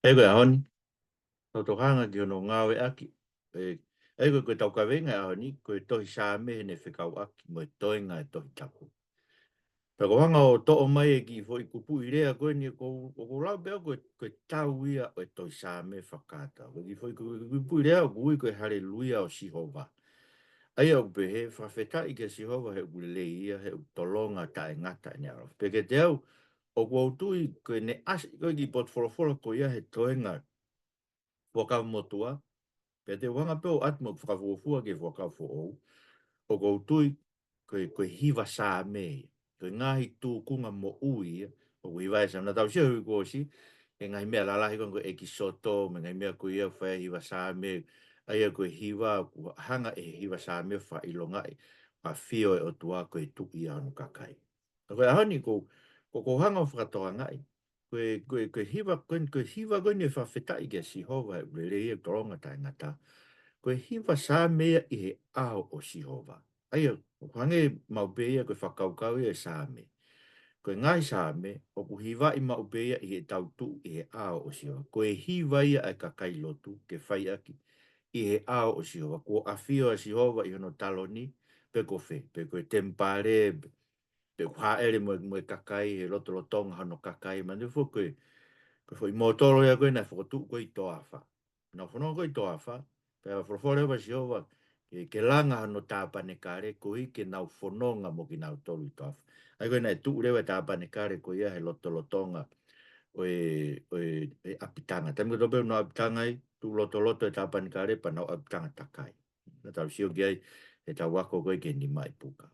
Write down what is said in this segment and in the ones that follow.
Hei koe ahoni, tau hanga ki hono ngāwe aki. Koe tau kawenga ahoni, koe tohi sāme ne whekau aki, mo e toenga e tohi tapu. Pero hanga o to'o mai e ki fo i kupu i rea koe ni ko lau bea koe tau ia o e tohi sāme whakata. Koe ki fo i kupu i rea o kui koe hare luia o Sihova. Ai au pe he whawheta i ke Sihova he ulele ia, he tolonga ta e ngata e niaro. Peke te au, o kua utui koe ne asi koe ki potfolofolo koe ia he toenga whakau motua, pe te wanga peo atmo whakafuafua ke whakau fo ou, o kou tui koe hiwa sā me, koe ngahi tū kunga mo ui, o koe hiwa e sa, na tau sia hui kōsi, e ngai mea lalahi kon koe eki soto, me ngai mea koe ia whae hiwa sā me, aia koe hiwa, hanga e hiwa sā me wha ilongai, a fio e o tua koe tu ia anu kakai. Koe ahani ko hanga o whakatoa ngai, koe hiwa koe ni whawhetai ke Sihova, rere ia toronga tai ngata, koe hiwa sā mea i he ao o Sihova. Aia, ko hange maupeia koe whakaukau ia sā me. Koe ngai sā me, o ku hiwa i maupeia i he tautu i he ao o Sihova. Koe hiwa ia ai kakai lotu, ke whai aki, i he ao o Sihova. Ko awhio a Sihova i hono taloni, pe ko whe, pe koe tempare, pe haere mo kakai, he loto lotonga hano kakai, manu fo koe i motoro ia koe na whakotu koe i toa wha. Na whanau koe i toa wha, pe a whorofore wa Sihova, ke langa hano tāpane kare, koe ke nau whanonga mo ki nau toru i toa wha. Ai koe na e tuu rewa tāpane kare koe ia he loto lotonga o e apitanga. Tami ko tope no apitanga i, tu loto loto e tāpane kare, pa nau apitanga takai. Na tau sio ki ai, e tau wako koe ke ni mai puka.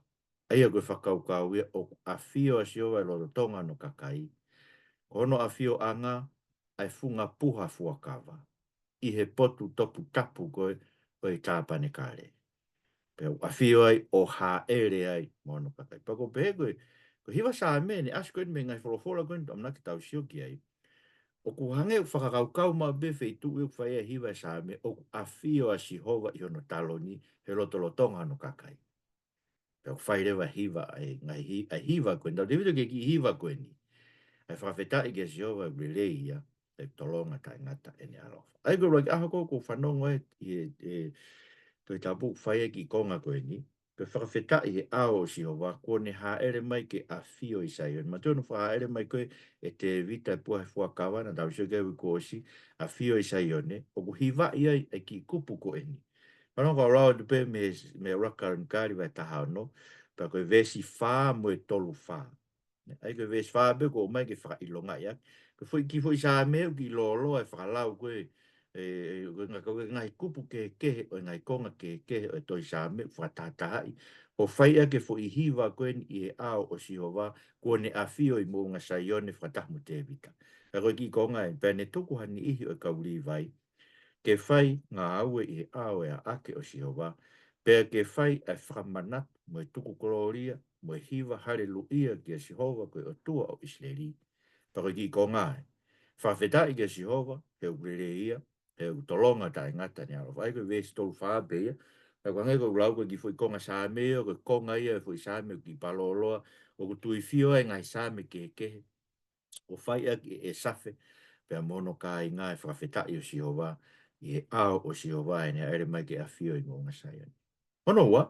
Ai a koe whakaukau ia, o a whio a Sihova e loto tonga no kakai. Ono a whio anga, ai funga puha fuakawa. I he potu topu tapu koe, koe tāpane kare. Peo a whio ai, o ha ere ai, mono kakai. Pako pehe koe, ko hiwa sā mene, asko ene me ngai wholofola koe, amna ki tau sio ki ai. O ku hange whakakaukau ma befe i tu iuk whaia hiwa sā me, o ku a whio a Sihova i hono taloni, he lotolotonga no kakai. Peo whairewa hiwa ai, ngai hiwa koe, tau te ke ki hiwa koe ni. Ai whawheta i ke Sihova rele ia, e tolonga tai ngata e ne alofa. Ai ko roi aha ko whanongo e toi tapu whaia ki konga koe ni, ko whakawheta i he ao o Sihova, ko ne haere mai ke a whio i sai. Ma tōna haere mai koe e te vita e puahe fuakawa, na tau sio kewi ko osi, a whio i sai one, o ku hiwa ia e ki kupu koe ni. Whanongo a rao dupe me raka nkari vai taha no, pa koe vesi wha mo e tolu wha. Ai koe vesi wha be ko mai ke whaka ilonga ia. Ko foi ki foi sa meu ki lolo e whakalau koe ngai kupu ke kehe o ngai konga ke kehe o toi sa me whatatahai. O whaia ke foi hiwa koe ni e ao o Sihova ko ne a whio i mo ngā saione whatamu te vita. Ka koe ki konga e pēne tuku hani ihi o kauri vai. Ke whai ngā aue i ao e a ake o Sihova. Pea ke whai e whakamanat mo e tuku koloria mo e hiwa hare luia ki a Sihova koe o tua o Isleri. Pako ki konga e. Whawheta i ke Sihova, he urere ia, he utolonga ta ngata ni aro. Vai koe vesi tolu whape ia. Pako ngai koe ulau koe ki fui konga sāmeo, koe konga ia fui sāmeo ki paloloa, o ku tui fio e ngai sāme ke kehe. O whai a ki e safe, pea mono ka i ngai whawheta i o Sihova, i he ao o Sihova e ne ere mai ke a fio i mo ngasai. Ono wa,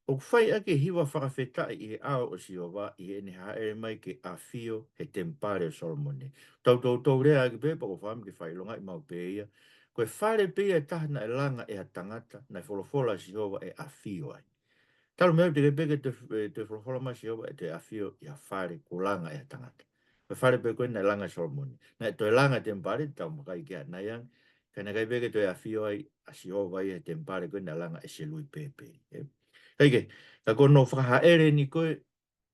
o whai ake hiwa whakawhetai i he ao o Sihova i ene haere mai ke a whio he tempare o Solomone. Tau rea ake pe, pako whaam ke whailonga i mau peia. Koe whare peia tahana e langa e a tangata, na wholofola Sihova e a whio ai. Talo mea te peke te wholofola ma Sihova e te a whio i a whare ko langa e a tangata. Koe whare pe koe na langa Solomone. Na e toi langa tempare, tau makai ke a naiang, kai na kai peke toi a whio ai a Sihova i a tempare koe na langa e se lui pepe. Heike, ka kono whakahaere ni koe,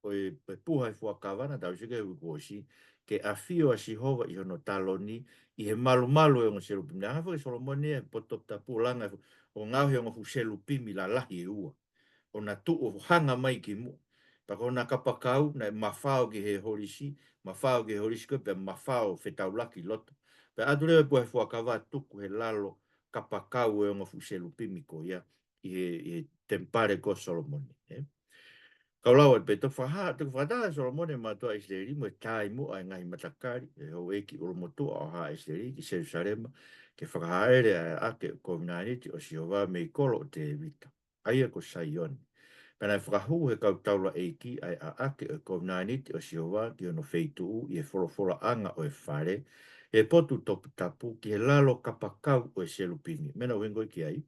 koe puha i whakawana, tau sike hui kōsi, ke a whio a Sihova i hono taloni, i he malu malu e ongo selupimi. Aha whake Solomoni e potop ta pūlanga, o ngauhi ongo fu selupimi la lahi e ua. O na tu o hanga mai ki mu. Pako na kapakau, na mawhao ki he horisi, mawhao ki he horisi koe, pe mawhao whetau laki loto. Pe adurewe puha i whakawa tuku he lalo kapakau e ongo fu selupimi ko ia, i he tempare ko Solomoni. Kaulau e pe to whaha, te whada Solomone matua Israeli, mo tai mo ai ngai matakari, e ho eki uro motua o ha Israeli, ki Jerusalema, ke whakahaere a ake o kominaniti o Siova me i kolo o te vita. Aia ko Saion. Pena e whakahu he kau taula eiki ai a ake o kominaniti o Siova, ki ono feitu i e wholofola anga o e whare, e potu topu tapu ki he lalo kapakau o e selupini. Mena uengo ki ai.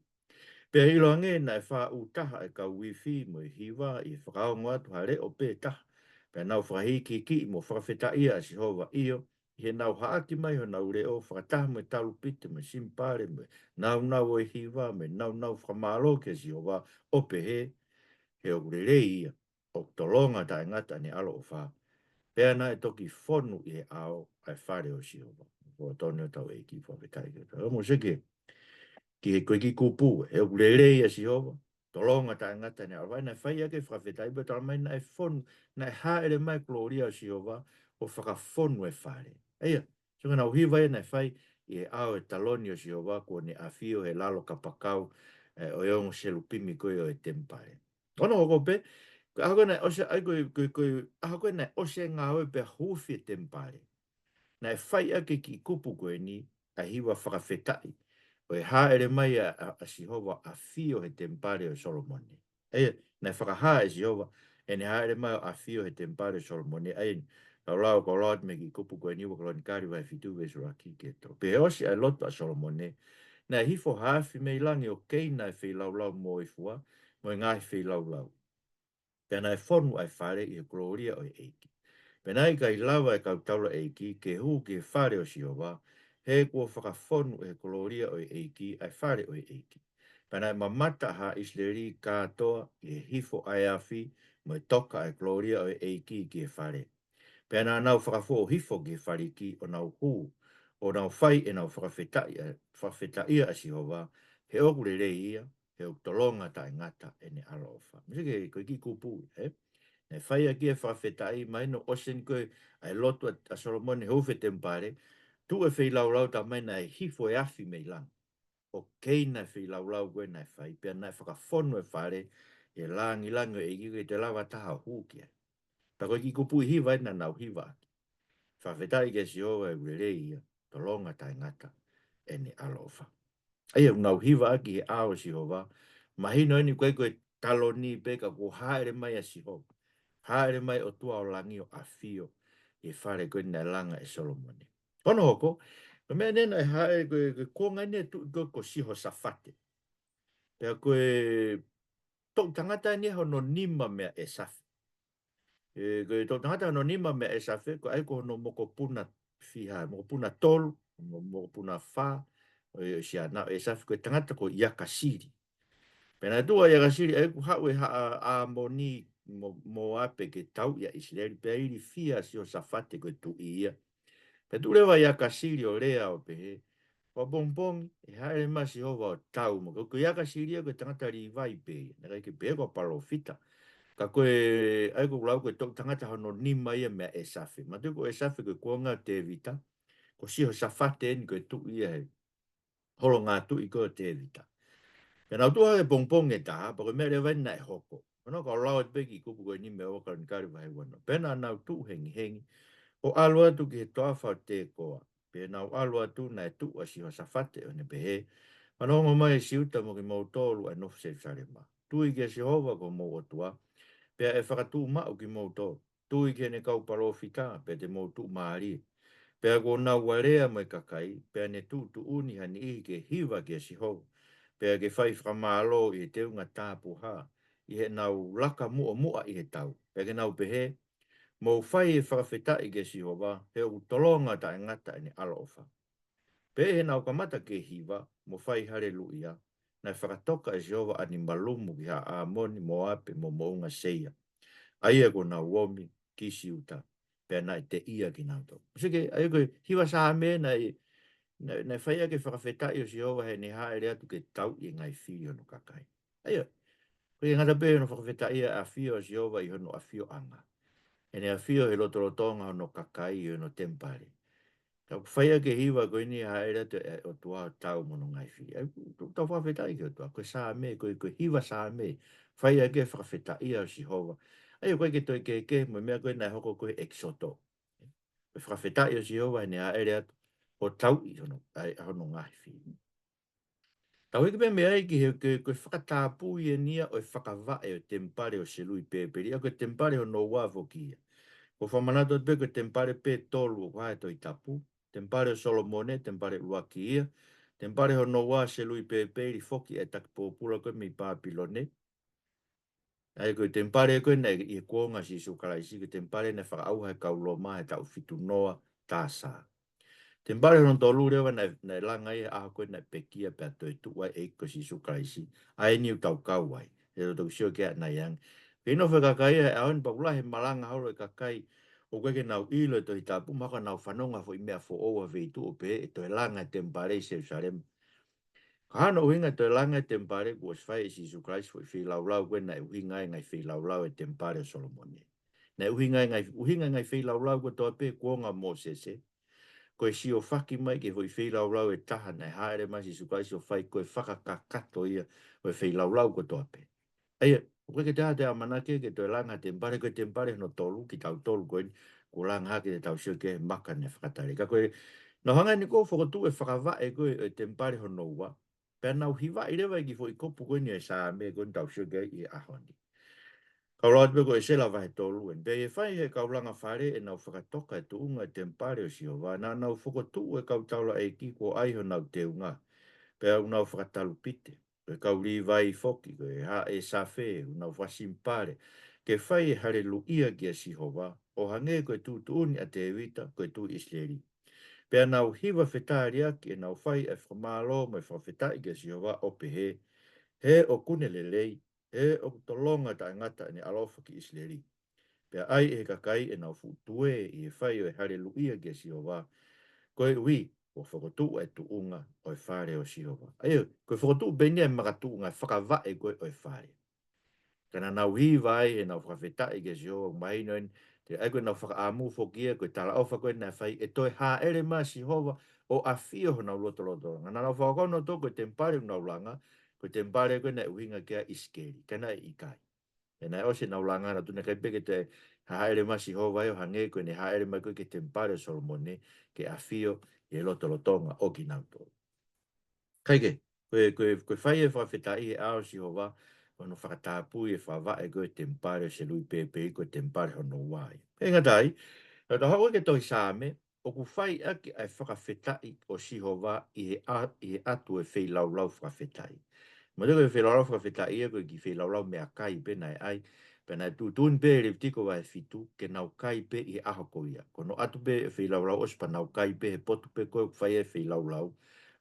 Pea ilo ange na e wha utaha e ka wifi mo i hiwa i whakaongo atu hare o pe taha. Pea nau whakahi ki mo whakawheta ia a Sihova iyo. I he nau haaki mai ho nau reo whakataha mo i talu pite mo simpare mo nau o i hiwa me nau whakamalo ke Sihova o pe he o rei ia. O tolonga ta ngata ni alo o wha. Pea na e toki whonu i he ao ai whare o Sihova. O tonio tau e ki whawhetai. Mo seke ki he koe ki kupu, e o lere ia si hova, tolonga ta ngata ne alwai, na whai ake whawhetai, but almai na e whonu, na e haere mai gloria si hova, o whakawhonu e whare. Eia, so ngana uhi vai na e whai, i e ao e taloni o si hova, ko ne a fio he lalo kapakau, o eong selupimi koe o e tempare. Ono o kope, ako na ose, ako na ose ngā oe pe hufi e tempare. Na e whai ake ki kupu koe ni, a hiwa whakawhetai, o e haere mai a Sihova a fio he tempare o Solomone. E, na whakaha e Sihova, e ne haere mai a fio he tempare o Solomone. E, kau lau me ki kupu koe niwa kalo ni kari vai fitu ve sura ki ke to. Pe osi a loto a Solomone, na hifo haafi mei langi o keina e whi lau mo i fua, mo i ngai whi lau. Pena e whonu ai whare i e gloria o e eiki. Pena i kai lawa e kau taula eiki, ke hu ke whare o Sihova, he kua whakawhonu e gloria o e eiki, ai whare o e eiki. Pena e mamata ha Isleri katoa i e hifo ai awhi, mo e toka e gloria o e eiki ki e whare. Pena nau whakafo o hifo ki e whare ki o nau hu, o nau whai e nau whakawhetai a Sihova, he okure rei ia, he o tolonga ta ngata e ne alo ofa. Misi ke ki kupu, e whai a kia whawhetai mai no osen koe ai lotu a Solomone houwhe tempare, tu e whai lau ta mai na e hifo e afi mei lang. O kei na whai lau koe na e whai, pia na e whakafono e whare, e langi e iki te lawa taha hūkia. Ta koe ki kupu i hiwa na nau hiwa aki. Whawhetai ke si oa e urerei ia, to longa tai ngata, e ne alofa. Aia nau hiwa aki he ao si hova, mahino eni koe talo ni peka ko haere mai a si hova. Haere mai o tua o langi o afio e whare koe na langa e Solomone. Kono hoko, ko mea nena e haere koe konga ne tu ko siho safate. Pea koe tok tangata ni hono nima mea e safi. Koe tok tangata hono nima mea e safi, ko ai ko hono moko puna fiha, moko puna tolu, moko puna wha, si ana e safi koe tangata ko iaka siri. Pena tua iaka siri, ai ko haue a moni mo ape ke tau ia Israeli pe iri fia si o safate ko tu ia. Pe tu lewa ia kasiri o lea o pe he. O bonbon e haere masi hova o tau mo. Ko ia kasiri ko tangata ri vai pe. Na kai ke pe ko palo fita. Ka koe ai ko lau ko tangata hono nima ia mea e safi. Ma tu ko e safi ko kuanga te vita. Ko si o safate ni ko tu ia he. Holo ngā tu i ko te vita. Pena utua e pongpong e taha, pa koe mea rewa na e hoko. Pena ka lau e peki kupu koe ni me o ka nkari vai wana. Pena nau tu hengi. O alua tu ki he toa whao te koa. Pena o alua tu na e tu a si ho safate o ne pehe. Manongo mai si uta mo ki mau tolu a nofu se sarema. Tu i ki a si hova ko mau otua. Pea e whakatu ma o ki mau tolu. Tu i ki ne kau parofita, pe te mau tu maari. Pea ko na warea mai kakai, pea ne tu uni hani i ke hiwa ki a si hova. Pea ke whai whamalo i te unga tāpu ha, i he nau laka mua i he tau. Pea ke nau pehe, mo whai e whakawheta i ke si hova, he o tolonga ta ngata i ne ala ofa. Pea he nau kamata ke hiwa, mo whai hare luia, na whakatoka e si hova ani malumu ki ha a moni mo ape mo mounga seia. Aia ko nau womi ki si uta, pea na te ia ki nau tau. Sike, aia ko hiwa sa me na i na whaia ke whakawhetai o si hova he ni haere atu ke tau i ngai whio no kakai. Aia, koe ngata pēr no whakawhetai a whio o si hova i hono a whio anga. E ne a whio he lotorotonga no kakai i hono tempare. Ka whaia ke hiwa koe ni haere atu o tua tau mono ngai whio. Tau whakawhetai ke o tua, koe saa me, koe hiwa saa me. Whaia ke whakawhetai o si hova. Ai koe ke toi ke mo mea koe nai hoko koe exoto. Koe whakawhetai o si hoa ne a ere atu o tau i hono, ai hono ngahi fi. Tau heke me ai ki he koe whakatāpū i e nia o e whakawae o tempare o selui pēperi, a koe tempare o no wafo kia. Ko whamanato te koe tempare pē tolu o hae toi tapu, tempare o Solomone, tempare uaki ia, tempare o no wa selui pēperi foki e tak pōpula koe mi Papilone. Ai koe tempare koe nei i e kuonga si sukalaisi, koe tempare ne whakaau hai kauloma he tau fitu noa tāsā. Tempare non tolu rewa na langa i a koe na pekia pe ato e tuwa e ko si sukalaisi, ai ni utau kauai, e roto sio kia na yang. Pino whakakai e aon pa ulahe malanga horo e kakai, o koe ke nau ilo e tohi tapu, maka nau whanonga fo i mea fo oa veitu o pe, e toi langa tempare se usarem. Kahana uhinga toi langa tempare ku os fai si sukalaisi fo i whi laulau koe na uhinga e ngai whi laulau e tempare Solomone. Na uhinga ngai whi laulau koe toa pe kuonga mo sese, koe si o whaki mai ke hoi wheilau e taha nei haere mai si sukai si o whai koe whakakakato ia o e wheilau ko toa pe. Eia, koe ke taha te amanake ke toi langa tempare koe tempare no tolu ki tau tolu koe ko langa hake te tau sio ke maka ne whakatare. Ka koe, no hanga ni ko whakotu e whakawa e koe e tempare ho noua, pēr nau hiwa i rewa i ki hoi kopu koe ni e sā me koe tau sio ke i ahoni. Kaulanga te ko e sela vai tolu en. Pe e fai he kaulanga whare e nau whakatoka e tuunga e tempare o si o wā. Nā nau whakotu e kautaula e ki ko aiho nau te unga. Pe au nau whakatalu pite. Pe kauli vai foki ko e ha e safe u nau whasimpare. Ke fai e hare luia ki a si ho wā. O hange ko e tu tuuni a te evita ko e tu isleri. Pe nau hiwa whetari aki e nau fai e whamalo mo e whawhetai ki a si ho wā o pe he. He o kune le lei. E o tolonga ta ngata ni alofa ki isleri. Pea ai e kakai e nau futue i e whai o e hare luia ke si o wā. Koe ui, o whakotu e tu unga o e whare o si o wā. Ai, koe whakotu benia e makatu unga e whakawa e koe o e whare. Kana nau hi vai e nau whakawheta i ke si o mai noen, te ai koe nau whakaamu whokia, koe tala ofa koe nai whai, e toi ha ere ma si hova o a fio ho nau loto loto. Ngana nau whakakono to koe tempare nau langa, koe tempare koe nai uhinga kia iskeri, kana i ikai. E nai ose nau langa na tuna kai peke te haere masi ho vai o hange koe ne haere mai koe ke tempare Solomone ke a fio e loto lotonga o ki nau tō. Kai ke, koe whai e whawhetai e ao si ho wa, ono whakatapu e whawa e koe tempare se lui pepe koe tempare hono wai. E ngatai, e to hau ke toi sāme, o ku whai aki ai whakawhetai o si ho wa i he atu e whei lau lau whakawhetai. Ma te koe whelaulau whakawhetai ia koe ki whelaulau mea kai pe nai ai, pe nai tu tūn pe e tiko wai fitu, ke nau kai pe i aho ko ia. Ko no atu pe e whelaulau ospa nau kai pe he potu pe koe whai e whelaulau,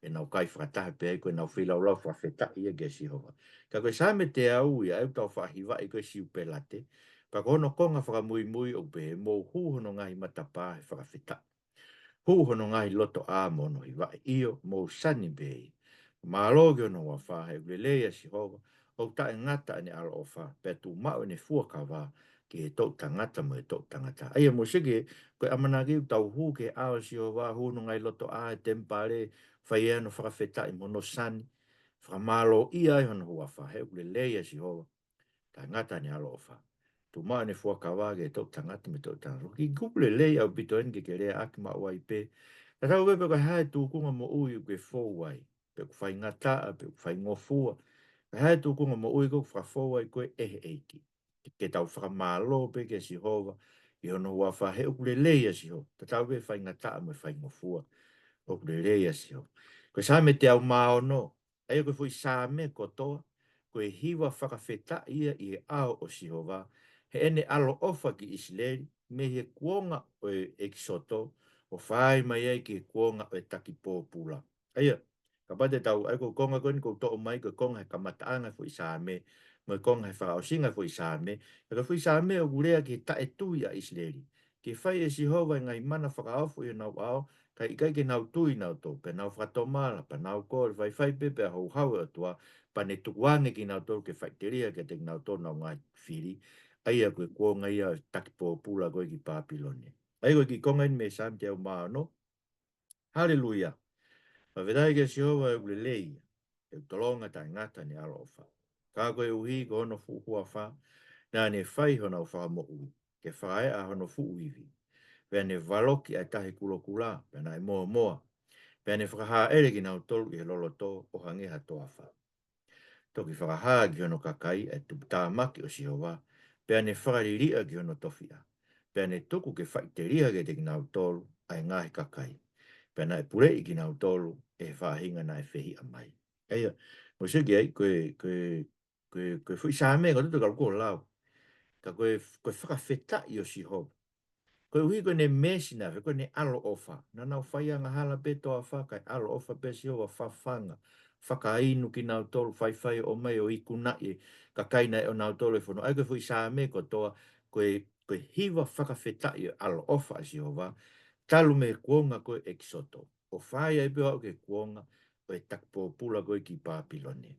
e nau kai whakatahe pe koe nau whelaulau whakawhetai ia ke si hoa. Ka koe sāme te au ia, au tau whahiwa i koe siu pe late, pa ko hono konga whakamui mui o pe he mō hūhono ngahi matapā he whakawhetai. Hūhono ngahi loto a mono i wai io mō sani bei. Mālogi ono wa wha he ulelea si hova, o ta e ngata ane alo o wha, pe tu mao ne fua ka wā, ki he tau tangata mo e tau tangata. Aia mo sike, koe amanaki u tau hū ke ao si hova, hūno ngai loto a e tempare, whai ea no whakawheta i mono sani, whakamalo ia i hono hua wha, he ulelea si hova, ta ngata ane alo o wha. Tu mao ne fua ka wā, ke tau tangata me tau tangata. Ki kuple lea au pito en ke rea aki ma ua i pe, ta tau wepe ka hae tu kunga mo ui u ke fō wai, pe ku whai ngata, pe ku whai ngofua. Ka hae tu kunga mo ui ko whawhau ai koe ehe eiki. Ke tau whakamalo pe ke si hova, i ono hua whahe ukule leia si ho. Ta tau we whai ngata me whai ngofua, ukule leia si ho. Koe sa me te au mao no, ai koe fui sa me kotoa, koe hiwa whakawheta ia i e ao o si hova, he ene alo ofa ki Isleri, me he kuonga o e Exoto, o whai mai ai ki kuonga o e taki pōpula. Aia, ka pate tau, ai ko konga koni ko to'o mai, ko konga he kamataanga fo i sāme, mo konga he whakaosinga fo i sāme, e ka fo i sāme o gurea ki ta e tui a Isleri. Ki whai e si hova ngai mana whakaofu i nau ao, ka i kai ke nau tui nau tō, pe nau whatomala, pe nau kōre, vai whai pepe a hou hau e atua, pa ne tukuange ki nau tō ke whaiteria ke te nau tō nau ngai whiri, ai a koe kuonga ia taki pōpula koe ki Papilone. Ai koe ki konga in me sāme te au maa no, Hallelujah. Ma vedai ke si hova e ule lei, e tolonga ta ngata ni alo wha. Ka koe uhi ko ono fuhua wha, Nā ne whai hona o whamo ui, ke whae a hono fu uiwi. Pea ne waloki ai tahi kulokula, pea nai moa moa. Pea ne whakaha ere ki nau tolu i he lolo tō o hangeha toa wha. Toki whakaha ki hono kakai e tu tāmaki o Sihowa, pea ne whakariria ki hono tofia. Pea ne tuku ke whaiteria ke te ki nau tolu ai ngahi kakai. Pea nai pure i ki nau tolu e whahinga nai whehi a mai. Eia, mo seki ai, koe fui sāme, ko tutu kalko lau. Ka koe whakawheta i o Sihowa. Koe hui koe ne mesina, koe ne alo ofa. Na nau whaia ngā hala pe toa whaka, alo ofa pe Sihowa whawhanga. Whakainu ki nau tolu whai o mai o iku nai, ka kaina e o nau tolu e whono. Ai koe fui sāme ko toa, koe hiwa whakawheta i o alo ofa a Sihowa, talu me kuonga koe e kisoto. O whaia e pio au ke kuonga, o e takpōpula koe ki Pāpilone.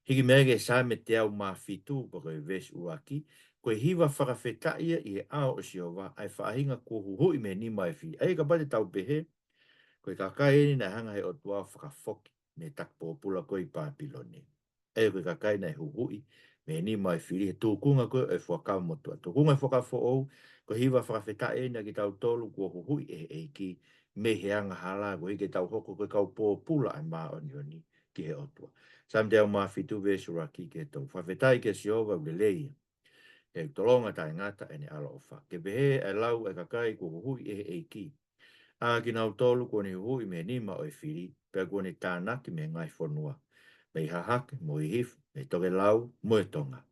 Hiki mea ke sa me te au mawhitu pa koe ves uaki, koe hiwa whakawhetaia i e ao o Sihowa ai whaahinga kua huhui me ni mai whi. Ai ka pate tau pehe, koe kakai eni na hanga he o tua whakafoki me takpōpula koe i Pāpilone. Ai koe kakai na huhui me ni mai whi, he tūkunga koe e whakau motua. Tūkunga e whakafo ou, koe hiwa whakawhetaia eni ki tau tolu kua huhui e eiki, me he anga hala, koe ke tau hoko koe kau pōpula ai maa oni ki he o tua. Sam te au mawhitu vesuraki ke tau whawhetai ke Sihowa ule leia. E tolonga tai ngata e ne ala ofa. Ke behe e lau e kakai ko hui e eiki. A ki nau tolu ko ni hui me nima o e whiri, pia ko ni tānaki me ngai whanua. Me i hahake, mo i hifu, me toke lau, mo e tonga.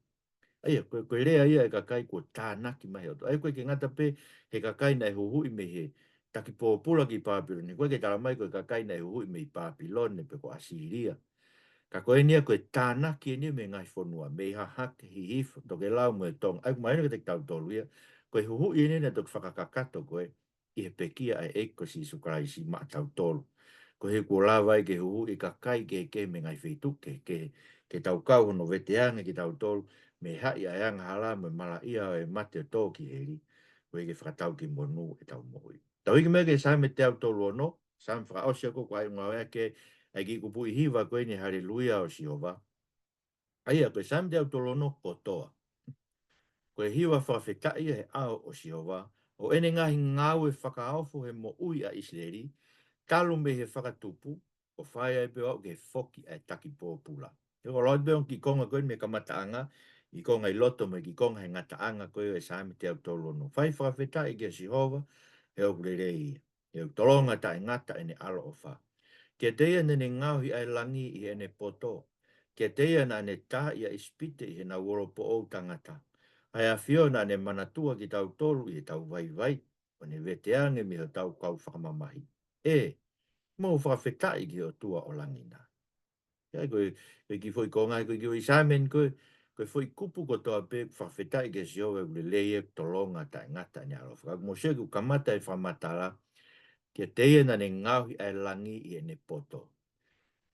Aia, koe rea ia e kakai ko tānaki mai o to. Ai koe ke ngata pe, he kakai na e hui me he taki pōpula ki Pāpilone. Koe ke tala mai koe kakai na e hui me i Pāpilone, pe ko Asiria. Ka koe nia koe tānaki ni me ngai whanua, me ha hake hi hifu, toke lau mo e tong. Ai kuma ina ka te tau tolu ia, koe huhu i ni na toke whakakakato koe, i he pekia ai eiko si sukaraisi ma tau tolu. Ko he kua lawai ke huhu i ka kai ke me ngai whetu, ke tau kau hono veteanga ki tau tolu, me hai ai anga hala me mala ia e mate o tō ki heri, koe ke whakatau ki monu e tau mohi. Tau hiki mea ke sa me te au tolu ono, sa me whakaosia ko kwa inga wea ke, ai ki kupu i hiwa koe ni haleluia o Sihowa. Ai a koe sam te au tolono potoa. Koe hiwa whawhetai he ao o Sihowa, o ene ngahi ngau e whakaofo he mo ui a Isleri, talu me he whakatupu, o whaia e peo ke foki e taki pōpula. Te ko loi peo ki konga koe me kamataanga, i konga i loto me ki konga he ngataanga koe e sami te au tolono. Whai whawhetai ke Sihowa, he o kurerei. He o tolonga ta e ngata ene alo o wha. Ke teia nene ngauhi ai langi i ene poto. Ke teia na ne tā ia ispite i he na woro po o tangata. Ai a fio na ne manatua ki tau tolu i tau vai vai. O ne veteange mi ho tau kau whakamamahi. E, mo whakawhetai ki o tua o langina. Ia koe ki foi konga, koe ki o isamen koe, koe foi kupu ko toa pe whakawhetai ke si owe ule leie tolonga ta ngata ni alo. Mo se ku kamata e whamatala, ke teia na ne ngauhi ai langi i ene poto.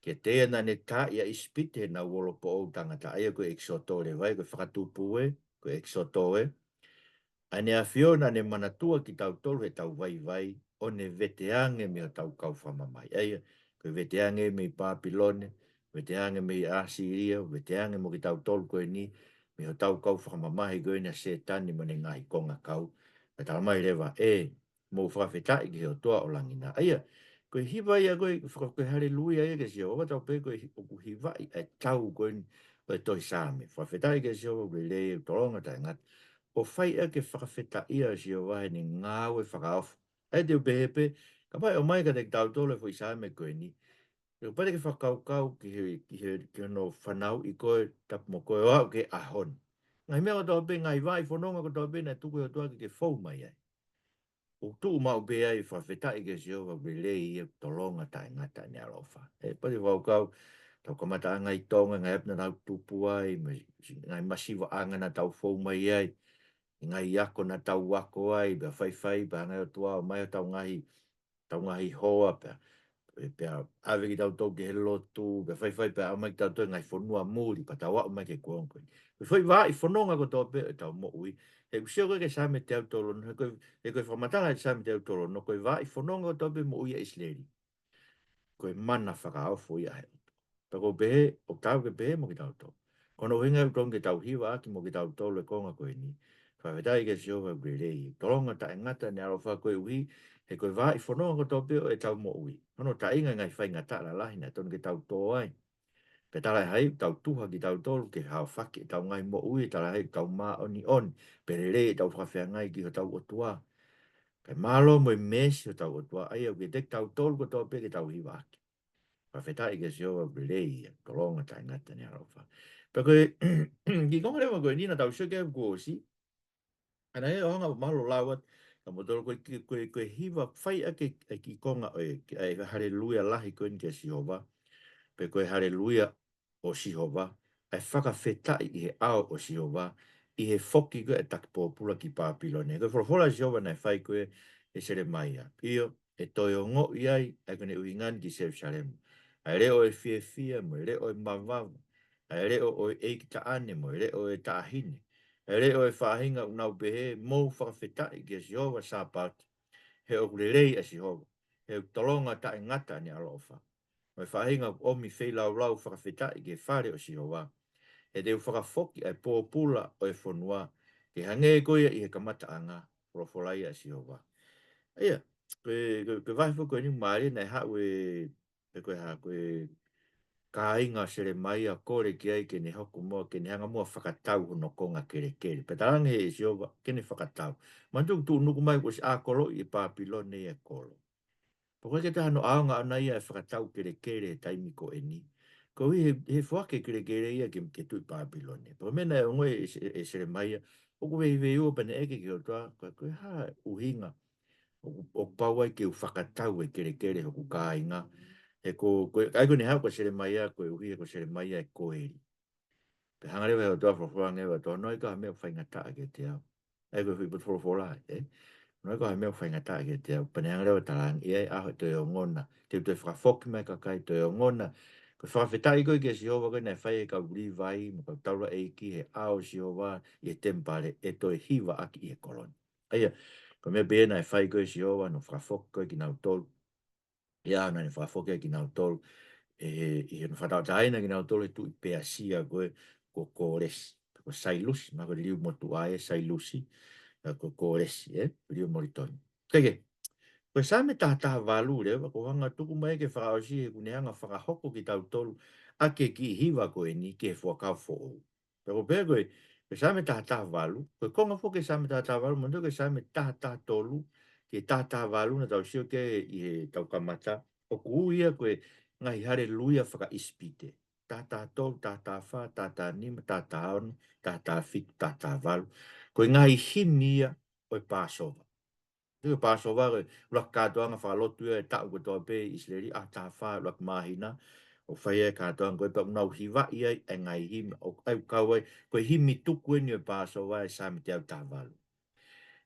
Ke teia na ne tā ia ispite na wolo po o tangata aia ko eksoto le vai, ko whakatupu e, ko eksoto e. Ane a whiona ne manatua ki tau tolu he tau vai vai, o ne veteange me o tau kau whamamai. Aia, ko veteange me i Pāpilone, veteange me i Asiria, veteange mo ki tau tolu koe ni, me o tau kau whamamai koe na setani mo ne ngai konga kau. E talamai rewa, mo whawhetai ki o toa o langina. Aia, koe hiwa ia koe haleluia ia ke si o tau pe koe oku hiwa i e tau koe koe toi sāme. Whawhetai ke si o koe le toronga tai ngat. O whai e ke whakawheta ia si o wahe ni ngāwe whakaofu. E te upehepe, ka pai o mai ka te tau tole fwoi sāme koe ni. Ko pare ke whakaukau ki no whanau i koe tapu mo koe o au ke ahon. Ngai mea o tau pe ngai vai whanonga ko tau pe na tuku o tua ke whau mai ai. O tu mau be ai whawhetai ke si owa relei e tolonga tai ngata ni alofa. E pari wau kau, tau kamata anga i tonga, ngai apna tau tupu ai, ngai masiwa anga na tau fau mai ai, ngai iako na tau wako ai, bea whai, bea ngai o tua o mai o tau ngahi hoa, bea ave ki tau tau ke he lotu, bea whai, bea au mai ki tau tau ngai whanua muri, pa tau wako mai ke kuongkoi. Whai wā i whanonga ko tau pe, tau mo ui, he kusio koe ke same te au tolo, he koe whamatanga e same te au tolo, no koe wā i whanonga ko tau pe mo ui a Isleri. Koe mana whakaofo i a he. Tako behe, o tau ke behe mo ki tau tau. Ono hinga utong ke tau hiwa aki mo ke tau tolu e konga koe ni. Whawhetai ke si ova grelei. Tolonga ta ngata ni alo wha koe ui. He koe wā i whanonga ko tau peo e tau mo ui. Ono ta inga ngai whai ngata la lahi na ton ke tau tō ai. Pe tala hai tau tuha ki tau tolu ke hao whaki tau ngai mo ui. Tala hai tau mā oni on. Perere tau whawhea ngai ki ho tau otua. Pe malo mo i mesi ho tau otua. Ai au ke tek tau tolu ko tau peo ke tau hiwa aki. Whawhetai ke si ova grelei. Tolonga ta ngata ni alo wha. Porque ki konga lewa koe nina tau seke ko si. Ana e onga malo lawat. Ka motoro koe hiwa whai ake ki konga e haleluia lahi koe ni ke Sihova. Pe koe haleluia o Sihova. Ai whakawhetai i he ao o Sihova. I he whoki koe e takipōpula ki Pāpilone. Koe whorofora Sihova nei whai koe e sere mai a. Pio e toi o ngo i ai e kone uingan ki Jerusalem. Ai reo e fia mo e reo e mavavu. Ai reo o e eiki ta ane mo, reo e ta ahine. Ai reo e whahinga unau pehe, mou whakawhetai ki a Sihova sāpati. He o kurerei a Sihova. He o tolonga ta ngata ni alofa. Mai whahinga omi whei lau lau whakawhetai ki whare o Sihova. He te whakafoki ai pōpula o e whonua. Ke hange koia i he kamata anga, rofolai a Sihova. Ia, koe waifu koe ni maari, nei hau e, koe ha, koe ka inga sere mai a kore ki ai ke ne hoku moa, ke ne hanga mua whakatau hono konga kere kere. Petarange he e Sihova, ke ne whakatau. Mantuk tu nuku mai ko si a kolo i Pāpilone e kolo. Poko ke tahano aonga ana ia e whakatau kere kere e taimi ko e ni. Ko he whake kere kere ia ke tui Pāpilone. Poko mena e ongoe e sere mai a, oku vei vei ua pane eke ki o toa, koe ha uhinga. O pauai ke u whakatau e kere kere hoku ka inga. E ko ai ko ne ha ko sere mai a ko uhi ko sere mai a ko eri. Pe hangare ve to fo fo nge to no ka me fa ngata ke te a. Ai ko fu fo fo la e. No ka me fa ngata ke te a. Pe hangare ta lang e a to yo ngona. Te fra fok me ka kai to yo ngona. Ko fa feta i ko ke si ova ko ne fa e ka uri vai mo ka taura e ki he ao si ova e tempare e to e hiva aki e kolon. Ai ko me be na fa i ko si ova no fra fok ko ki na tol. Ia na ni fa fok ki na tol. I no whatau taina ki nau tole tu i pea sia koe ko kōresi. Ko sailusi, ma ko liu motu ae sailusi, ko kōresi, liu moritoni. Keke, koe sa me taha walu rewa, ko hanga tuku mai ke whakaosi e kune hanga whakahoko ki tau tolu, ake ki hiwa koe ni ke whakau fōu. Pero pēr koe, koe sa me taha walu, koe konga fo ke sa me taha walu, mando ke sa me taha tolu, ke taha walu na tau sio ke i he tau kamata, o kuuia koe, ngai haleluia whaka ispite. Tata tol, tata wha, tata nima, tata aon, tata fit, tata walu. Koe ngai himia o e Pasova. Koe Pasova koe, ulak katoanga whakalotu e tau ko toa pe Isleri, ta wha, ulak mahina, o whaia katoanga koe pa unau hiwa ia e ngai himi, o au kawai, koe himi tuku ni o Pasova e sami te au ta walu.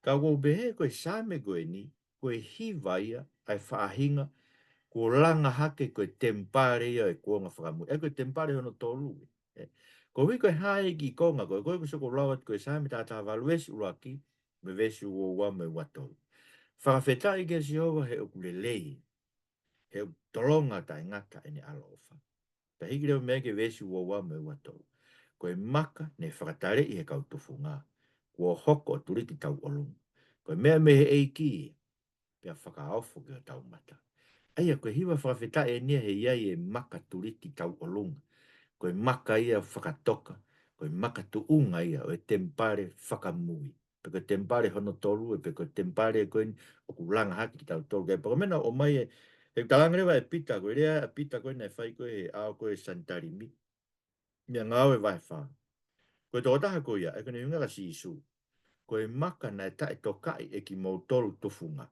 Ka wau behe koe same koe ni, koe hiwa ia, ai whaahinga, ko langa hake koe tempare ia e kuonga whakamu. E koe tempare hono tolu. Ko hui koe hae ki konga koe, koe ko soko lawat koe sami tata walu esi uaki, me vesi ua ua me watolu. Whakawhetai ke si ova he oku le lei, he tolonga tai ngata ene alo ofa. Ta hiki leo mea ke vesi ua ua me watolu. Koe maka ne whakatare i he kautufu ngā. Kua hoko turiki tau olunga. Koe mea me he eiki, pia whakaofo ke o tau mata. Aia, koe hiwa whakawheta e nia he iai e maka turiti tau olunga. Koe maka ia whakatoka. Koe maka tuunga ia o e tempare whakamui. Pe koe tempare hono tolu e pe koe tempare e koe o kulanga haki ki tau tolu. Kei pakamena o mai e talanga rewa e pita koe rea e pita koe nei whai koe e ao koe santarimi. Mia ngau e vai wha. Koe tō taha koe ia e koe ne hunga si isu. Koe maka na e tae tokai e ki mou tolu tufunga.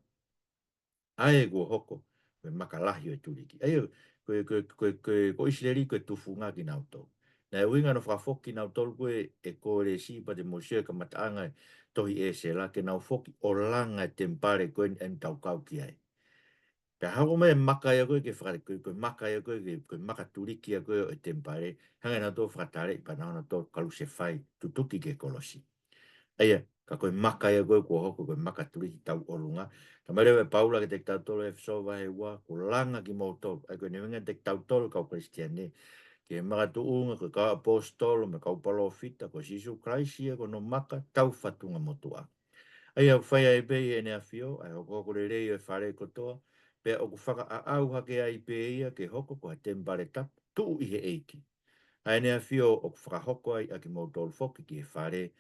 Ai go hoko me makalahi o turiki. Ai ko Israeli ko tufunga ki nauto. Na winga no foki nauto ko e ko le si pa de moshe ka matanga tohi e se la ke nau foki o langa tempare ko en tau kau ki ai. Pe hago me maka ya ko ke fra ko maka ya ko maka turiki ya ko e tempare hanga na to fratare pa na to kalu se fai tutuki ke kolosi. Aia, ka koe maka ia koe kua hoko, koe maka turi tau olunga. Ka mai rewe Paula ke te tau tolo e fso wahe ua, ko langa ki mou tolo. Ai koe newenga te tau tolo kau Christiane. ke maka tuunga ko ka apostolo me ka upalo fita ko Jesu Christ ia ko no maka tau fatunga motua. Ai au whai ai pe e nea whio, ai o koko re rei e whare kotoa, pe o ku whaka a au hake ai pe ia ke hoko ko ha tembare tap, tuu i he eiki. Ai nea whio o ku whakahoko ai a ki mou tolu whoki ki he whare,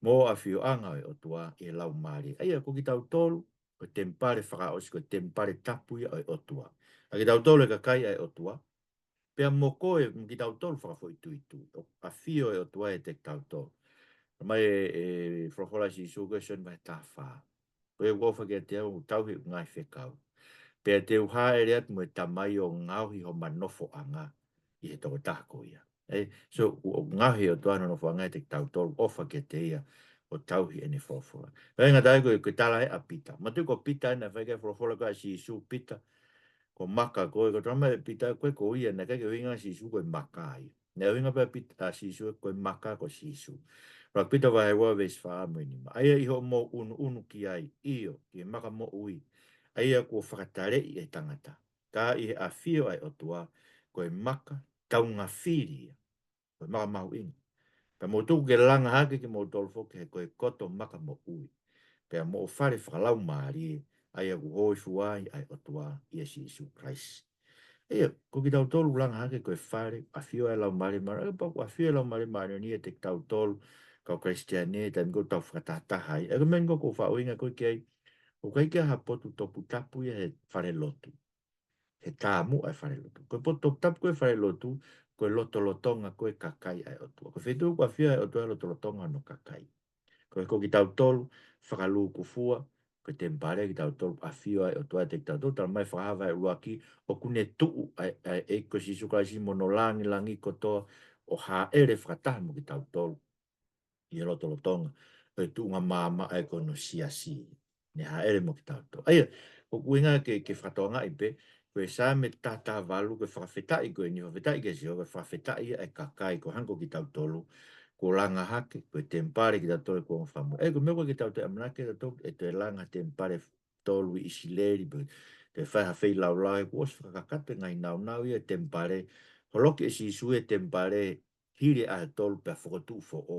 mō a whio anga o tua i he lau maari. Ai a ko ki tau tolu, ko tempare whakaosi, ko tempare tapu ia o tua. A ki tau tolu e ka kai ai o tua, pe a moko e ki tau tolu whakafo i tu. A whio e o tua e te tau tolu. Mai e whakawhara si sugestion mai tā whā. Koe wofa ke te au tauhi ngai whekau. Pea te uha e reat mo e tamai o ngauhi ho manofo anga i he toko tāko ia. So o ngauhi o tuana nofo anga te tau tolu ofa ke te ia o tauhi ene whawhara. Pea inga tai koe tala e a pita. Ma tu ko pita ena whake whawhara koe si su pita. Ko maka koe ko trama e pita koe ko ia na kake winga si su koe maka ai. Ne winga pea pita si su koe maka ko si su. Rak pita vai wa ves fa ameni ma. Aia iho mo unu ki ai io ki maka mo ui. Aia ko whakatare i e tangata. Ka i a fio ai o tua koe maka taunga whiri. Koe maka mahu inga. Pea mo tuku ke langa hake ki mo tolfo ke koe koto maka mo ui. Pea mo o whare whakalau maari aia ku hoi fuai ai o tua i e si Isu Christ. Ia, ko ki tau tolu langa hake koe whare, a whio e lau mare mare, a whio e lau mare mare ni e te tau tolu, kau Christiane, tai mko tau whakatataha ai. Ega men ko whaoinga koe ki ai, o kai kia ha potu topu tapu ia he whare lotu. He tāmu ai whare lotu. Koe potu topu tapu koe whare lotu, koe loto lotonga koe kakai ai o tua. Koe whetu kua whio ai o tua loto lotonga no kakai. Koe ko ki tau tolu, whakalu kufua, ko te mpare ki tau tolu a whio ai o tua te tau tolu, tala mai whahava e ruaki, o kune tuu ai e ko si sukaisi mono langi langi kotoa, o ha ere whakataha mo ki tau tolu, i roto lotonga, o tu ngā māma ai ko no siasi, ne ha ere mo ki tau tolu. Aia, o kuinga ke whatoanga i pe, koe sa me tata valu, koe whawhetai koe ni whawhetai ke sio, koe whawhetai ai kakai ko hanko ki tau tolu, ko langa hake, ko tempare ki tau ko whamu. E ko meko ki tau te amanake tau e te langa tempare tolu i sileri, te whaiha whai lau lau, ko os whakakate ngai nau nau i e tempare, holoki e si sue tempare hiri a tolu pe whakotu fo o.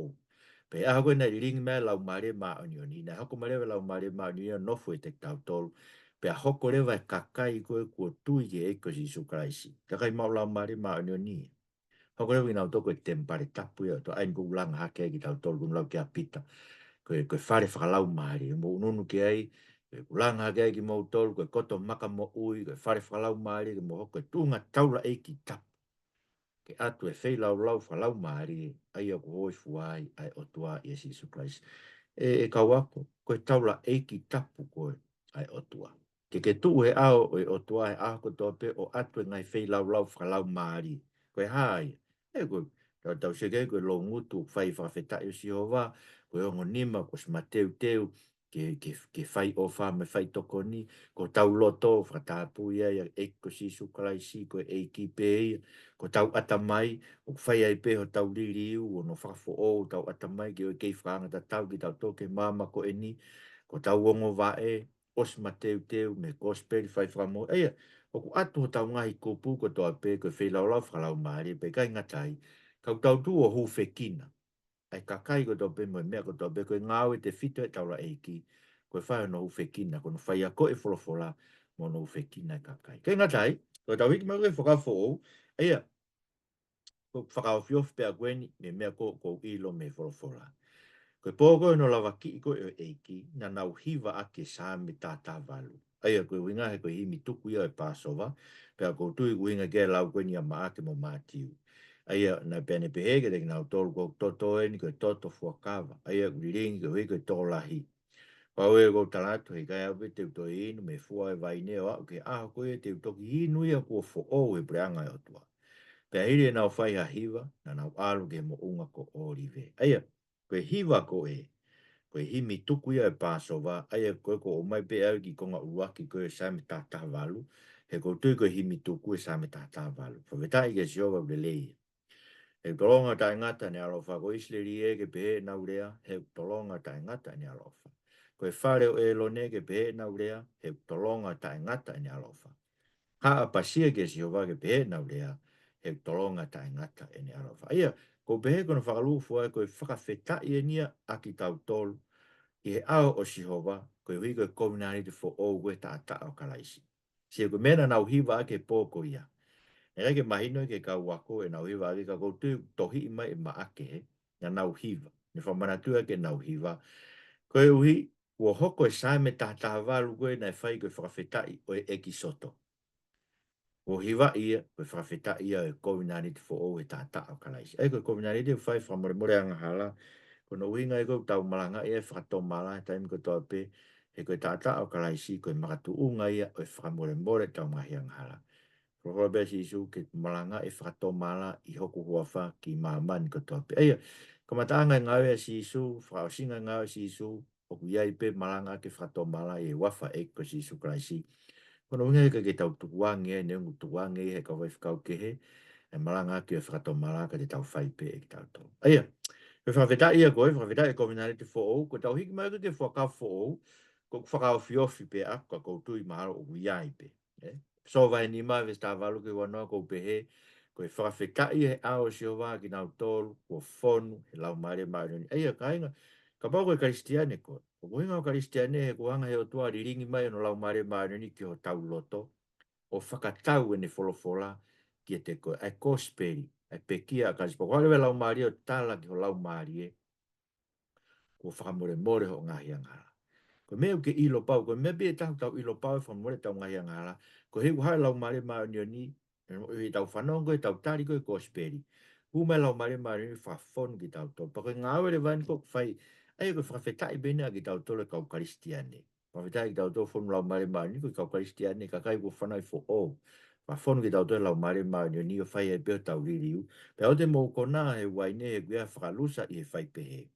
Pe a koe nei ringi mea lau mare maa onioni, na hoko marewa lau mare maa onioni, nofu e te tau tolu, pe a hoko rewa e kakai koe kua tui ke eko si sukraisi. Takai mau lau mare maa onioni. Hoko rewa inau toko e tempare tapu ia, to ain kou langa hake ki tau tolu kum lau ki a pita. Koe whare whakalau maari, mo ununu ki ai, koe langa hake ai ki mau tolu, koe koto maka mo ui, koe whare whakalau maari, koe mo hoko e tūnga taula e ki tapu. Ke atu e whei lau lau whakalau maari, ai a ko hoi fuai, ai o tua i esi Christ. E kau ako, koe taula e ki tapu koe, ai o tua. Ke tuu he ao o tua he ako toa pe o atu e ngai whei lau lau whakalau maari. Koe hai, e koe, tau se kei koe lo ngutu whai whawhetai o si hova, koe ongo nima, koe sma teu teu, ke whai o wha me whai toko ni, ko tau loto, whatapu ia, ia e ko si sukalai si, koe e ki pe ia, ko tau atamai, o whai ai pe ho tau liriu, o no whakafo o, tau atamai, ki o kei whangata tau, ki tau toke mama ko e ni, ko tau ongo va e, os ma teu teu, me gospel, whai whamo, eia, o ku atu ho tau ngahi kupu, ko toa pe, ko whai lau lau whakalau maari, pe kai ngatai, kau tau tu o hu whekina, ai kakai ko toa pe mo mea ko toa pe, ko ngāwe te whito e taura eiki, ko whai no hu whekina, ko no whai a ko e wholofola, mo no hu whekina e kakai. Kai ngatai, ko tau hiki mau e whakafo o, eia, ko whakawhiof pe a gweni, me mea ko ilo me wholofola. Koe pōko no lawa ki ko e eiki, na nau hiva ake sā me tātā walu. Aia koe winga he koe himi tuku ia e Pāsova, pēr ko tui winga ke lau koe ni a maake mo mātiu. Aia na pēne pehege te nau tolu ko toto e ni koe toto fuakawa. Aia kuri ringi koe hui koe tōlahi. Pau e ko talatu he kai awe te uto inu me fua e vai neo au ke aho koe te utoki inu ia kua fo o e breanga e otua. Pea hiri e nau whai ha hiva, na nau alu ke mo unga ko orive. Aia, koe hiva ko e, koe himi tuku ia e Pāsova, aia koe ko o mai pe au ki konga uaki koe sa me tātā walu, he ko tui koe himi tuku e sa me tātā walu. Whawhetai ke siova relei. He tolonga tai ngata ni alofa, ko isleri e ke pehe nau rea, he tolonga tai ngata ni alofa. Koe whare o e lone ke pehe nau rea, he tolonga tai ngata ni alofa. Ha a pasia ke siova ke pehe nau rea, he tolonga ta ngata e ne alofa. Ia, ko behe kono whakalufu ai koe whakawhetai e nia a ki tau tolu i he ao o Sihova, koe hui koe kominari te fo o ue ta ata o kalaisi. Si koe mena nau hiva ake pōko ia. E reke mahino ke kau wako e nau hiva ake ka koutu tohi i mai e ma ake he, na nau hiva. Ni whamanatua ke nau hiva. Koe uhi, ua hoko e sae me tātaha walu koe na e whai koe whakawhetai o e eki soto. O hiva ia, koe whakawhetai ia e kominari te fo o e ta ata o kalaisi. E koe kominari te whai whamore more anga hala, kono uhinga e koe tau malanga ia whakato mala, taimi koe toa pe, he koe tata o kalaisi, koe makatu unga ia, o e whakamore more tau mahi anghala. Rohora bea si isu, ke malanga e whakato mala, i hoku huafa, ki maamani koe toa pe. Eia, kamataanga e ngawe si isu, whakaosinga ngawe si isu, oku iai pe malanga ke whakato mala, e wafa e koe si isu kalaisi. Kono uhinga ke tau tukuangi e, neungu tukuangi e, ka wai whakau kehe, e malanga ke whakato mala, ka te tau whaipe e ki tau tau. Eia, Pe whawheta ia koe, whawheta e kominare te who'ou, ko tau hiki mai ke whakau who'ou, ko whakau whiofi pe a, ko koutu i maharo o iai pe. So vai ni mai vesta valu ke wanoa ko pehe, ko e whawheta ia he ao si o wā ki nau tolu, ko whonu, he lau maare maare ni. Eia, kainga, ka pau koe karistiane koe. Ko kuhinga o karistiane he kuhanga he o tua riringi mai no lau maare maare ni ki ho tau loto, o whakatau e ne wholofola, ki te koe, ai kosperi, ai pekia, kasi po kwa lewe lau maari o tala ki ho lau maari e, ko whakamore more ho ngahi angara. Ko mea ke ilo pau, ko mea bea tahu tau ilo pau e whamore tau ngahi angara, ko he uhai lau maari maari ni, e tau whanongo e tau tari koe kosperi. Hu mai lau maari maari ni whafon ki tau tō. Pako ngāwe le vani ko whai, ai ko whawhetai bene ki tau tō le kau karistiane. Whawhetai ki tau tō whonu lau maari maari ni ko kau karistiane, ka kai ko whanai fo o. Wa fonu ki tau tō lau maari maari ni o whai e peo tau ririu. Pe o te mō kona he waine he guia whakalusa i he whai pehe.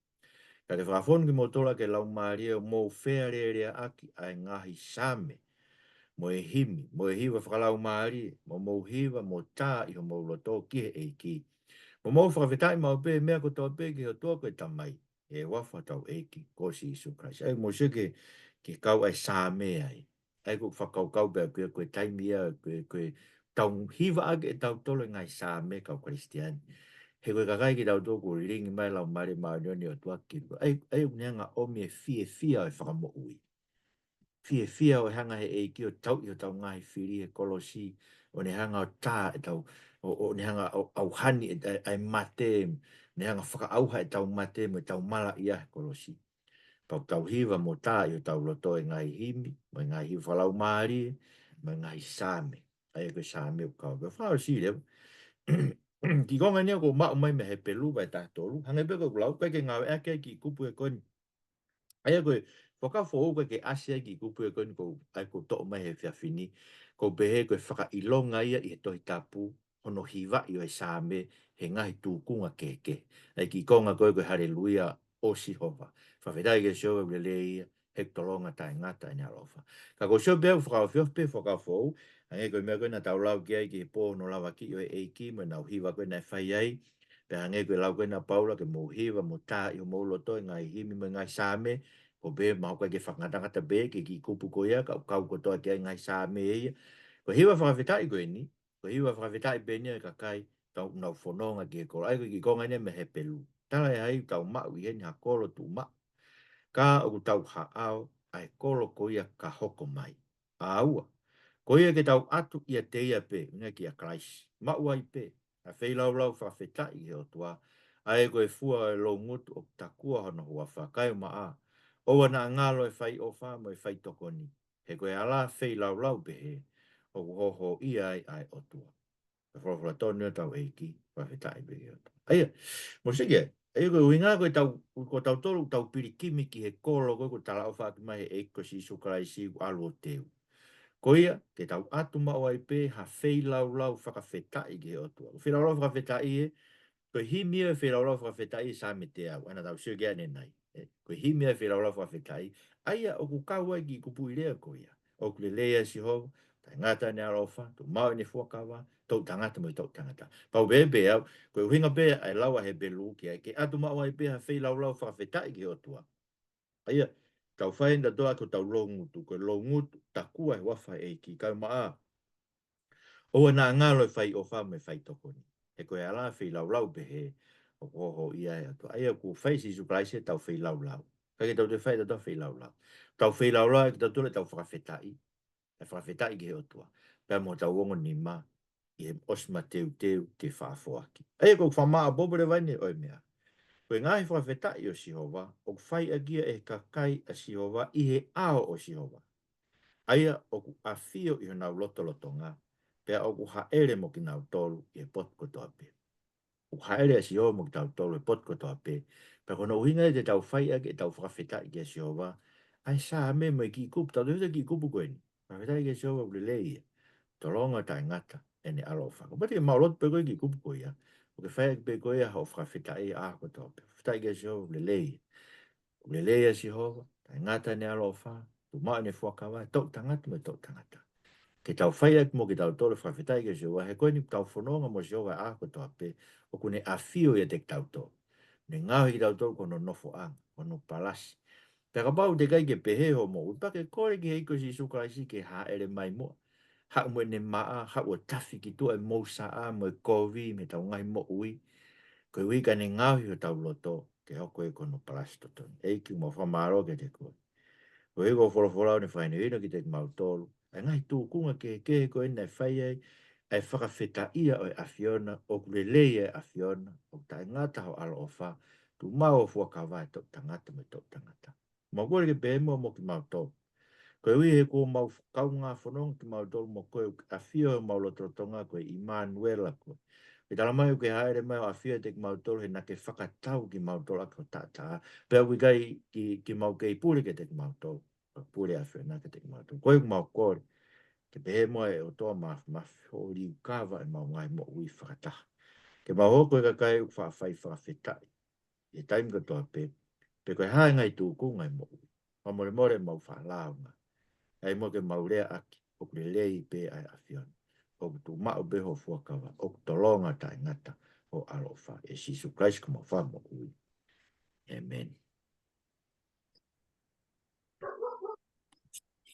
Ka te whafonu ki mō tōla ke lau maari o mō whea rea aki ai ngahi same. Mo e himi, mo e hiwa whakalau maari, mo hiwa, mo tā i ho mō loto ki he eiki. Mo whakawhetai mau pe mea ko tō pe ki ho tō koe tamai. E wafa tau eiki, ko si Isu Christ. Ai mo se ke kau ai same ai. Ai ko whakau kau pe koe taimia, koe tau hiwa ake e tau tolo ngai same kau Christian. He koe kakai ki tau tō ko ringi mai lau mare maarioni o tua kipu. Ai unenga omi e fia e whakamo ui. Fia o hanga he eiki o tau i o tau ngahi whiri e kolosi. O ne hanga o tā e tau, o ne hanga au hani e mate, ne hanga whakaauha e tau mate mo tau mala ia he kolosi. Pau tau hiwa mo tā i o tau loto e ngai himi, mo ngai hiwa whalau maari, mo ngai same. Ai e koe same o kau. Koe whao si lewa. Ki konga nia ko mao mai me he pelu vai tātoru. Hangai pe ko lau kai ke ngau ake ki kupu e koni. Ai a koe, whaka whoo koe ke asia ki kupu e koni ko ai ko tō mai he whiawhini. Ko behe koe whaka ilonga ia i he tohi tapu. Hono hiwa i o e same he ngahi tūkunga keke. Ai ki konga koe koe haleluia o Sihova. Whawhetai ke sio e le ia hektoronga tai ngata i alofa. Ka ko sio bea whakawhiope whaka whoo. Hange koe mea koe na tau lau ki ai ki he pō no lawa ki o e eiki mo nau hiwa koe na whai ai. Pe hange koe lau koe na paula ke mō hiwa mo tā i o mō loto i ngai himi mo ngai same. Ko be mau koe ke whakangatangata be ke ki kupu koe ia ka kau kotoa ki ai ngai same ia. Ko hiwa whakawhetai koe ni. Ko hiwa whakawhetai be nia ka kai tau nau whanonga ki e kolo. Ai koe ki konga nia me he pelu. Tala e hai tau mau i heni ha kolo tu ma. Ka o tau haao ai kolo ko ia ka hoko mai. Aua. Ko ia ke tau atu ia te ia pe, una ki a Christ. Mau ai pe, a whei lau whawhetai i o tua, ai koe fua e lo ngutu o takua hono hua whakai ma a. O ana ngalo e whai o wha mo e whai tokoni. He koe ala whei lau pe he, o hoho i ai o tua. E whawhara tonu tau eiki, whawhetai pe o tua. Aia, mo sige, ai koe uinga koe tau, ko tau toru tau pirikimi ki he kolo koe ko tala o whaki mai he eiko si sukarai si alu o teu. Ko ia, ke tau atu mao ai pe, ha whei lau whakawhetai ki o tua. Whei lau whakawhetai e, ko himia whei lau whakawhetai sa me te au, ana tau sio gea nei. Ko himia whei lau whakawhetai, aia o ku kau ai ki kupu i lea ko ia. O ku le lea si hou, tai ngata ne arofa, tu mau ne fuakawa, tau tangata mo i tau tangata. Pau bebe au, ko hinga pe ai lawa he belu ki ai, ke atu mao ai pe, ha whei lau whakawhetai ki o tua. Aia, tau whai na doa ko tau longutu, ko longutu takua e wafa e ki kau maa. O na ngalo fai o fa me fai toko ni. E koe ala fai lau lau be he o koho ia e ato. Ai ku fai si su praise tau fai lau lau. Ka ke tau te fai tau fai lau lau. Tau fai lau lau e tau tole tau whakawhetai. E whakawhetai ke he o tua. Pea mo tau wongo ni ma. I he osma teu teu te whaafoaki. Ai ko whamaa bobo le vaine oi mea. Koe ngahi whakawhetai o Sihova. O whai agia e kakai a Sihova i he ao o Sihova. Aia o ku awhio i hona loto loto ngā. Pea o ku haere mo ki nau tolu i e pot kotoa pe. O haere a Sihova mo ki tau tolu e pot kotoa pe. Pea kono uhinga e te tau whai ake e tau whakawhetai ki a Sihova. Ai sa me mo i ki kupu. Tau te ki kupu koe ni. Whakawhetai ki a Sihova ule leia. Tolonga tai ngata e ne alo whaka. Pati e maulot pe koe ki kupu koe ia. O ke whai ake pe koe ia hao whakawhetai a kotoa pe. Whakawhetai ki a Sihova ule leia. Ule leia Sihova. Tai ngata ne alo whaka. Tu maa ne whakawa. Tok tangata me tok tangata. Ke tau whai ak mo ke tau tole whawhetai ke Sihova, he koe ni tau whanonga mo Sihova a ko toa pe, o kune a whio ia te tau tō. Ne ngāhi ki tau tō kono nofo ang, kono palasi. Peka pau te kai ke pehe ho mo, upa ke kore ki heiko si suka isi ke ha ere mai mo. Ha mo ne maa, ha o tafi ki tua e mousa a mo e kovi me tau ngai mo ui. Koe ui ka ne ngāhi o tau loto, ke hoko e kono palasi totoni. Eiki mo whamaro ke te koe. Ko ego whorowhorau ne whaine ina ki te mautolu. Ai ngai tūkunga ke ko ina e whai ai, ai whakawheta ia o e awhiona, o kule lei e awhiona, o tai ngata ho alo o wha, tu mau o fua kawai tok tangata me tok tangata. Ma kore ke pēmua mo ki mautolu. Koe ui he ko mau kau ngā whanong ki mautolu mo koe awhio e maulototonga koe Immanuela koe. Pe tala mai o ke haere mai o awhio te ki mautolu he na ke whakatau ki mautolu ako tata. Pea ui kai ki mau kei pule ke te ki mautolu. Pule a whena ke te ki mautolu. Koe ku mau kore. Ke pehe moa e o toa mafi ho riu kawa e mau ngai mo ui whakataha. Ke mau hoko e ka kai u whawhai whawhetai. E taim ka toa pe. Pe koe hae ngai tūku ngai mo ui. Mamore more mau whalaunga. Ai mo ke maurea aki. O kure lei pe ai awhiona. O tu mao beho fuakawa. O tolonga tai ngata o alofa. E sisu Christ kuma wha mo ui. Amen.